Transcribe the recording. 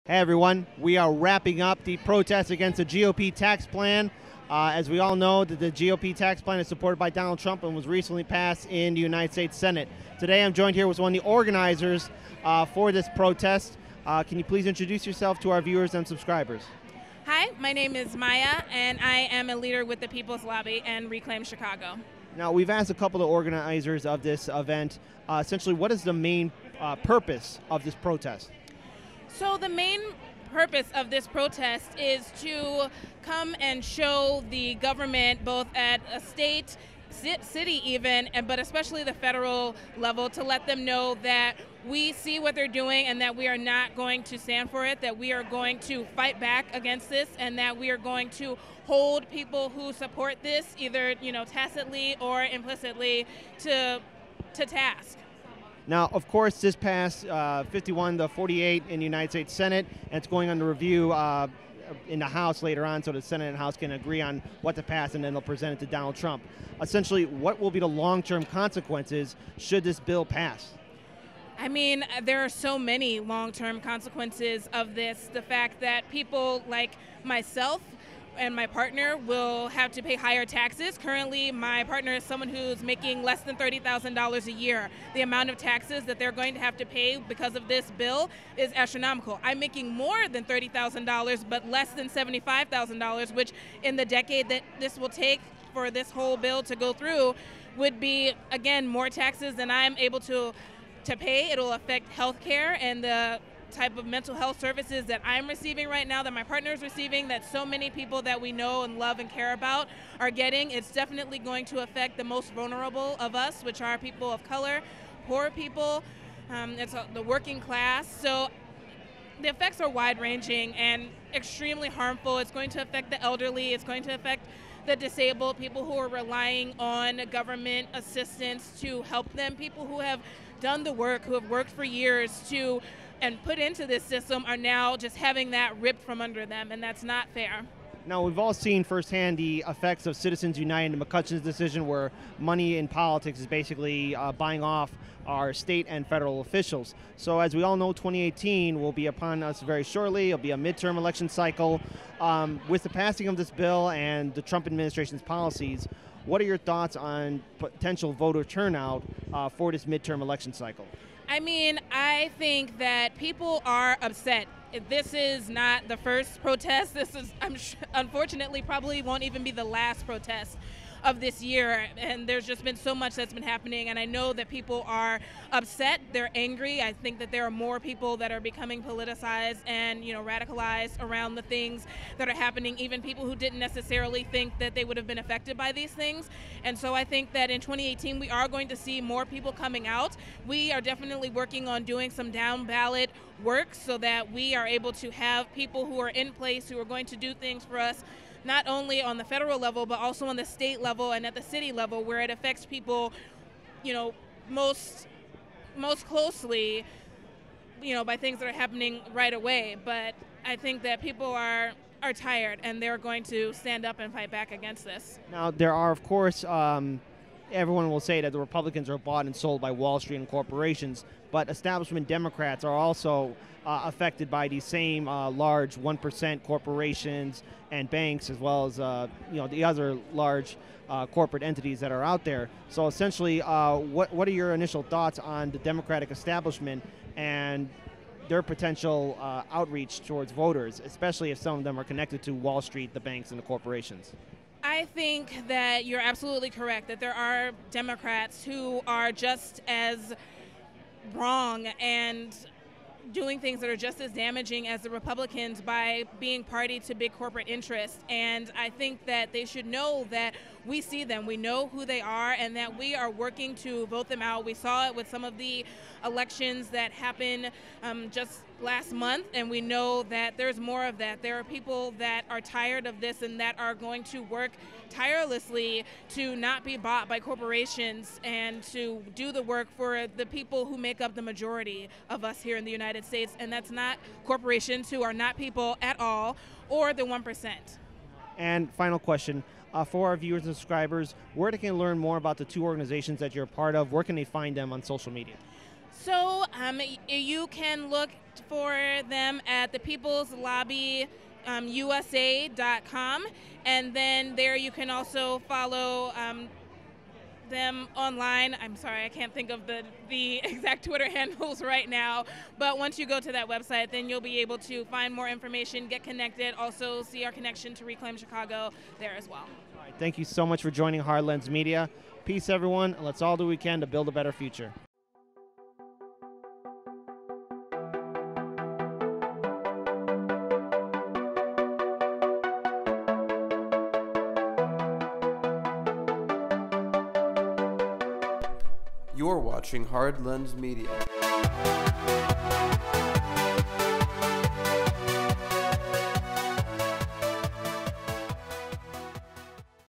Hey everyone, we are wrapping up the protest against the GOP tax plan. As we all know, the GOP tax plan is supported by Donald Trump and was recently passed in the United States Senate. Today I'm joined here with one of the organizers for this protest. Can you please introduce yourself to our viewers and subscribers? Hi, my name is Maya, and I am a leader with the People's Lobby and Reclaim Chicago. Now, we've asked a couple of organizers of this event, essentially, what is the main purpose of this protest? So the main purpose of this protest is to come and show the government, both at a state, city even, but especially the federal level, to let them know that we see what they're doing and that we are not going to stand for it, that we are going to fight back against this, and that we are going to hold people who support this, either tacitly or implicitly, to task. Now, of course, this passed 51-48 in the United States Senate, and it's going under review in the House later on, so the Senate and House can agree on what to pass, and then they'll present it to Donald Trump. Essentially, what will be the long-term consequences should this bill pass? I mean, there are so many long-term consequences of this. The fact that people like myself and my partner will have to pay higher taxes. Currently, my partner is someone who's making less than $30,000 a year. The amount of taxes that they're going to have to pay because of this bill is astronomical. I'm making more than $30,000, but less than $75,000, which in the decade that this will take for this whole bill to go through would be, again, more taxes than I'm able to pay. It'll affect health care and the type of mental health services that I'm receiving right now, that my partner is receiving, that so many people that we know and love and care about are getting. It's definitely going to affect the most vulnerable of us, which are people of color, poor people, it's the working class. So the effects are wide-ranging and extremely harmful. It's going to affect the elderly. It's going to affect the disabled, people who are relying on government assistance to help them, people who have done the work, who have worked for years and put into this system, are now just having that ripped from under them, and that's not fair. Now, we've all seen firsthand the effects of Citizens United and McCutcheon's decision, where money in politics is basically buying off our state and federal officials. So as we all know, 2018 will be upon us very shortly. It'll be a midterm election cycle. With the passing of this bill and the Trump administration's policies, what are your thoughts on potential voter turnout for this midterm election cycle? I mean, I think that people are upset. This is not the first protest. This is, unfortunately, probably won't even be the last protest of this year, and there's just been so much that's been happening, and I know that people are upset, they're angry. I think that there are more people that are becoming politicized and radicalized around the things that are happening, even people who didn't necessarily think that they would have been affected by these things. And so I think that in 2018 we are going to see more people coming out. We are definitely working on doing some down ballot work so that we are able to have people who are in place who are going to do things for us, not only on the federal level, but also on the state level and at the city level, where it affects people, most closely, by things that are happening right away. But I think that people are tired, and they're going to stand up and fight back against this. Now, there are, of course, everyone will say that the Republicans are bought and sold by Wall Street and corporations, but establishment Democrats are also affected by these same large 1% corporations and banks, as well as the other large corporate entities that are out there. So essentially, what are your initial thoughts on the Democratic establishment and their potential outreach towards voters, especially if some of them are connected to Wall Street, the banks, and the corporations? I think that you're absolutely correct, that there are Democrats who are just as wrong and doing things that are just as damaging as the Republicans by being party to big corporate interests. And I think that they should know that we see them, we know who they are, and that we are working to vote them out. We saw it with some of the elections that happened just last month, and we know that there's more of that. There are people that are tired of this and that are going to work tirelessly to not be bought by corporations and to do the work for the people who make up the majority of us here in the United States, and that's not corporations, who are not people at all, or the 1%. And final question, for our viewers and subscribers, where they can learn more about the two organizations that you're a part of, where can they find them on social media? So you can look for them at the People's Lobby USA.com, and then there you can also follow them online. I'm sorry, I can't think of the exact Twitter handles right now, but once you go to that website, then you'll be able to find more information, get connected, also see our connection to Reclaim Chicago there as well. All right, thank you so much for joining Hard Lens Media. Peace, everyone, and let's all do what we can to build a better future. You're watching Hard Lens Media.